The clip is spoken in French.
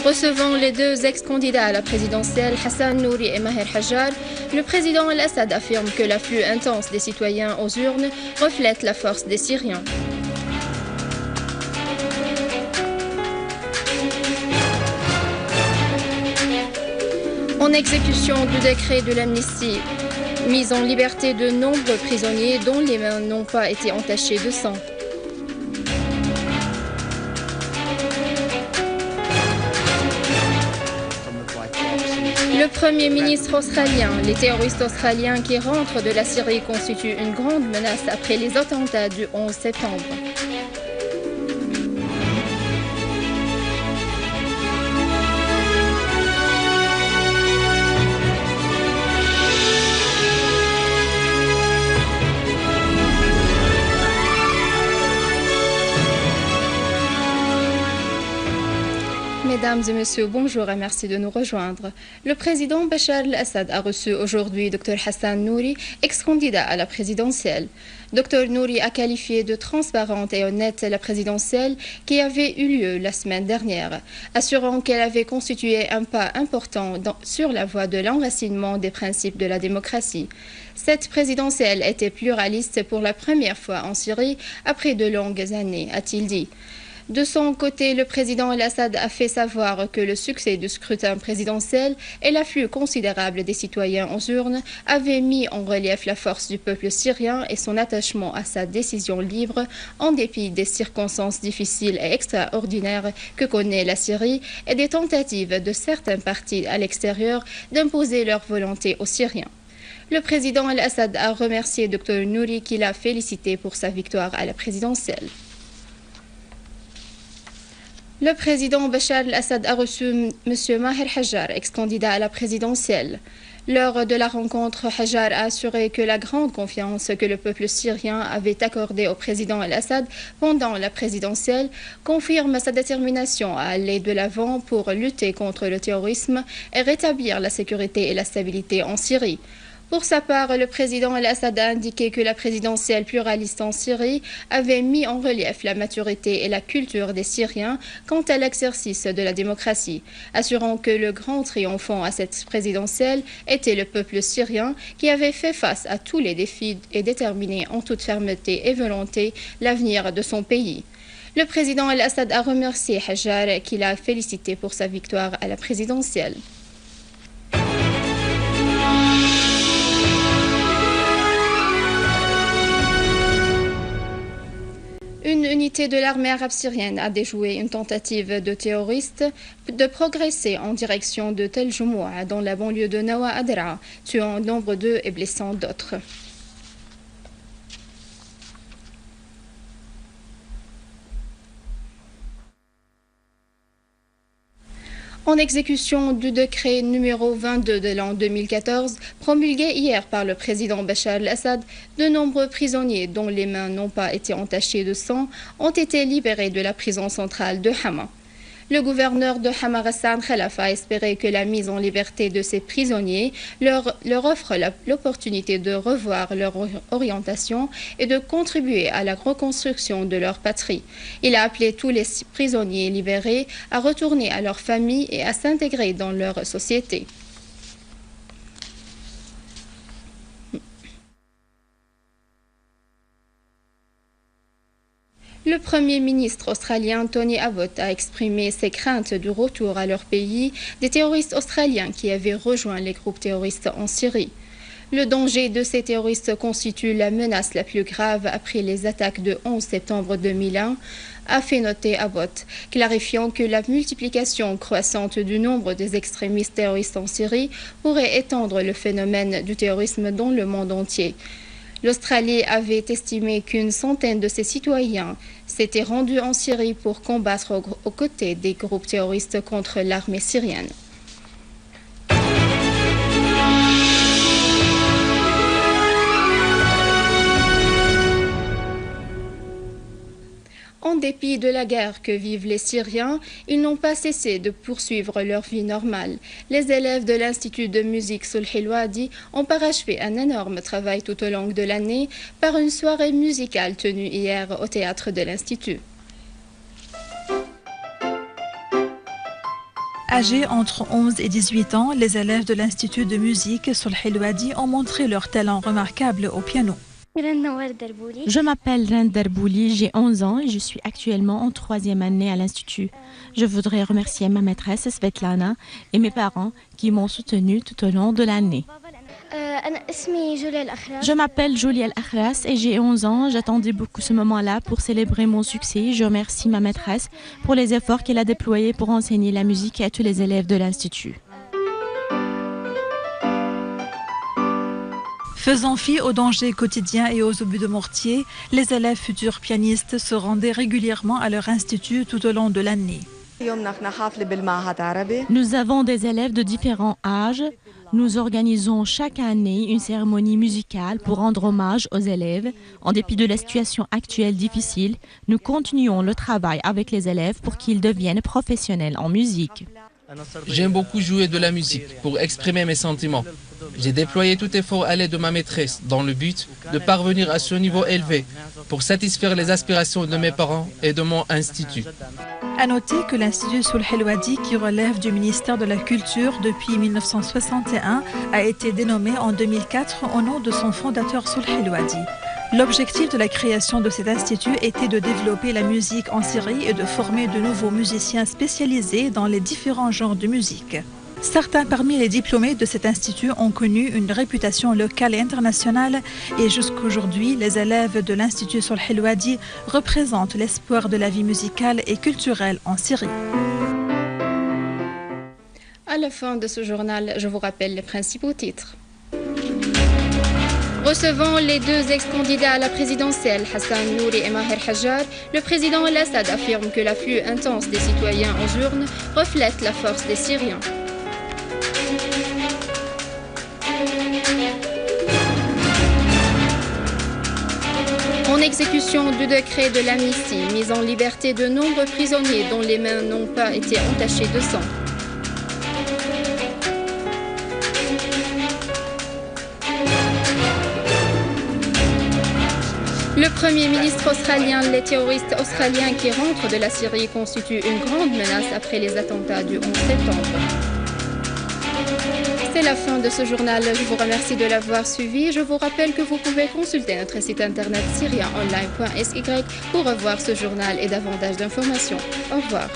Recevant les deux ex-candidats à la présidentielle, Hassan Nouri et Maher Hajjar, le président al-Assad affirme que l'afflux intense des citoyens aux urnes reflète la force des Syriens. En exécution du décret de l'amnistie, mise en liberté de nombreux prisonniers dont les mains n'ont pas été entachées de sang. Le Premier ministre australien, les terroristes australiens qui rentrent de la Syrie constituent une grande menace après les attentats du 11 septembre. Mesdames et messieurs, bonjour et merci de nous rejoindre. Le président Bachar al-Assad a reçu aujourd'hui Dr Hassan Nouri, ex-candidat à la présidentielle. Dr Nouri a qualifié de transparente et honnête la présidentielle qui avait eu lieu la semaine dernière, assurant qu'elle avait constitué un pas important sur la voie de l'enracinement des principes de la démocratie. Cette présidentielle était pluraliste pour la première fois en Syrie après de longues années, a-t-il dit. De son côté, le président al-Assad a fait savoir que le succès du scrutin présidentiel et l'afflux considérable des citoyens aux urnes avaient mis en relief la force du peuple syrien et son attachement à sa décision libre en dépit des circonstances difficiles et extraordinaires que connaît la Syrie et des tentatives de certains partis à l'extérieur d'imposer leur volonté aux Syriens. Le président al-Assad a remercié Dr Nouri qui l'a félicité pour sa victoire à la présidentielle. Le président Bachar al-Assad a reçu M. Maher Hajjar, ex-candidat à la présidentielle. Lors de la rencontre, Hajjar a assuré que la grande confiance que le peuple syrien avait accordée au président al-Assad pendant la présidentielle confirme sa détermination à aller de l'avant pour lutter contre le terrorisme et rétablir la sécurité et la stabilité en Syrie. Pour sa part, le président al-Assad a indiqué que la présidentielle pluraliste en Syrie avait mis en relief la maturité et la culture des Syriens quant à l'exercice de la démocratie, assurant que le grand triomphant à cette présidentielle était le peuple syrien qui avait fait face à tous les défis et déterminé en toute fermeté et volonté l'avenir de son pays. Le président al-Assad a remercié Hajjar qui l'a félicité pour sa victoire à la présidentielle. Une unité de l'armée arabe syrienne a déjoué une tentative de terroristes de progresser en direction de Tel Joumoua dans la banlieue de Nawa Adra, tuant nombre d'eux et blessant d'autres. En exécution du décret numéro 22 de l'an 2014, promulgué hier par le président Bachar al-Assad, de nombreux prisonniers dont les mains n'ont pas été entachées de sang ont été libérés de la prison centrale de Hama. Le gouverneur de Hama, Ghassan Khalaf, a espéré que la mise en liberté de ces prisonniers leur offre l'opportunité de revoir leur orientation et de contribuer à la reconstruction de leur patrie. Il a appelé tous les prisonniers libérés à retourner à leur famille et à s'intégrer dans leur société. Le Premier ministre australien Tony Abbott a exprimé ses craintes du retour à leur pays des terroristes australiens qui avaient rejoint les groupes terroristes en Syrie. Le danger de ces terroristes constitue la menace la plus grave après les attaques de 11 septembre 2001, a fait noter Abbott, clarifiant que la multiplication croissante du nombre des extrémistes terroristes en Syrie pourrait étendre le phénomène du terrorisme dans le monde entier. L'Australie avait estimé qu'une centaine de ses citoyens s'étaient rendus en Syrie pour combattre aux côtés des groupes terroristes contre l'armée syrienne. En dépit de la guerre que vivent les Syriens, ils n'ont pas cessé de poursuivre leur vie normale. Les élèves de l'Institut de musique Sulh Wadi ont parachevé un énorme travail tout au long de l'année par une soirée musicale tenue hier au théâtre de l'Institut. Âgés entre 11 et 18 ans, les élèves de l'Institut de musique Sulh El Wadi ont montré leur talent remarquable au piano. Je m'appelle Render Bouli, j'ai 11 ans et je suis actuellement en 3e année à l'Institut. Je voudrais remercier ma maîtresse Svetlana et mes parents qui m'ont soutenue tout au long de l'année. Je m'appelle Julia Al-Akhras et j'ai 11 ans. J'attendais beaucoup ce moment-là pour célébrer mon succès. Je remercie ma maîtresse pour les efforts qu'elle a déployés pour enseigner la musique à tous les élèves de l'Institut. Faisant fi aux dangers quotidiens et aux obus de mortier, les élèves futurs pianistes se rendaient régulièrement à leur institut tout au long de l'année. Nous avons des élèves de différents âges. Nous organisons chaque année une cérémonie musicale pour rendre hommage aux élèves. En dépit de la situation actuelle difficile, nous continuons le travail avec les élèves pour qu'ils deviennent professionnels en musique. J'aime beaucoup jouer de la musique pour exprimer mes sentiments. J'ai déployé tout effort à l'aide de ma maîtresse dans le but de parvenir à ce niveau élevé pour satisfaire les aspirations de mes parents et de mon institut. À noter que l'Institut Sulh El Wadi, qui relève du ministère de la Culture depuis 1961, a été dénommé en 2004 au nom de son fondateur Sulh El Wadi. L'objectif de la création de cet institut était de développer la musique en Syrie et de former de nouveaux musiciens spécialisés dans les différents genres de musique. Certains parmi les diplômés de cet institut ont connu une réputation locale et internationale et jusqu'aujourd'hui, les élèves de l'Institut Sulh El Wadi représentent l'espoir de la vie musicale et culturelle en Syrie. À la fin de ce journal, je vous rappelle les principaux titres. Recevant les deux ex-candidats à la présidentielle, Hassan Nouri et Maher Hajjar, le président Al-Assad affirme que l'afflux intense des citoyens aux urnes reflète la force des Syriens. En exécution du décret de l'amnistie, mise en liberté de nombreux prisonniers dont les mains n'ont pas été entachées de sang. Le Premier ministre australien, les terroristes australiens qui rentrent de la Syrie constituent une grande menace après les attentats du 11 septembre. C'est la fin de ce journal. Je vous remercie de l'avoir suivi. Je vous rappelle que vous pouvez consulter notre site internet syriaonline.sy pour revoir ce journal et davantage d'informations. Au revoir.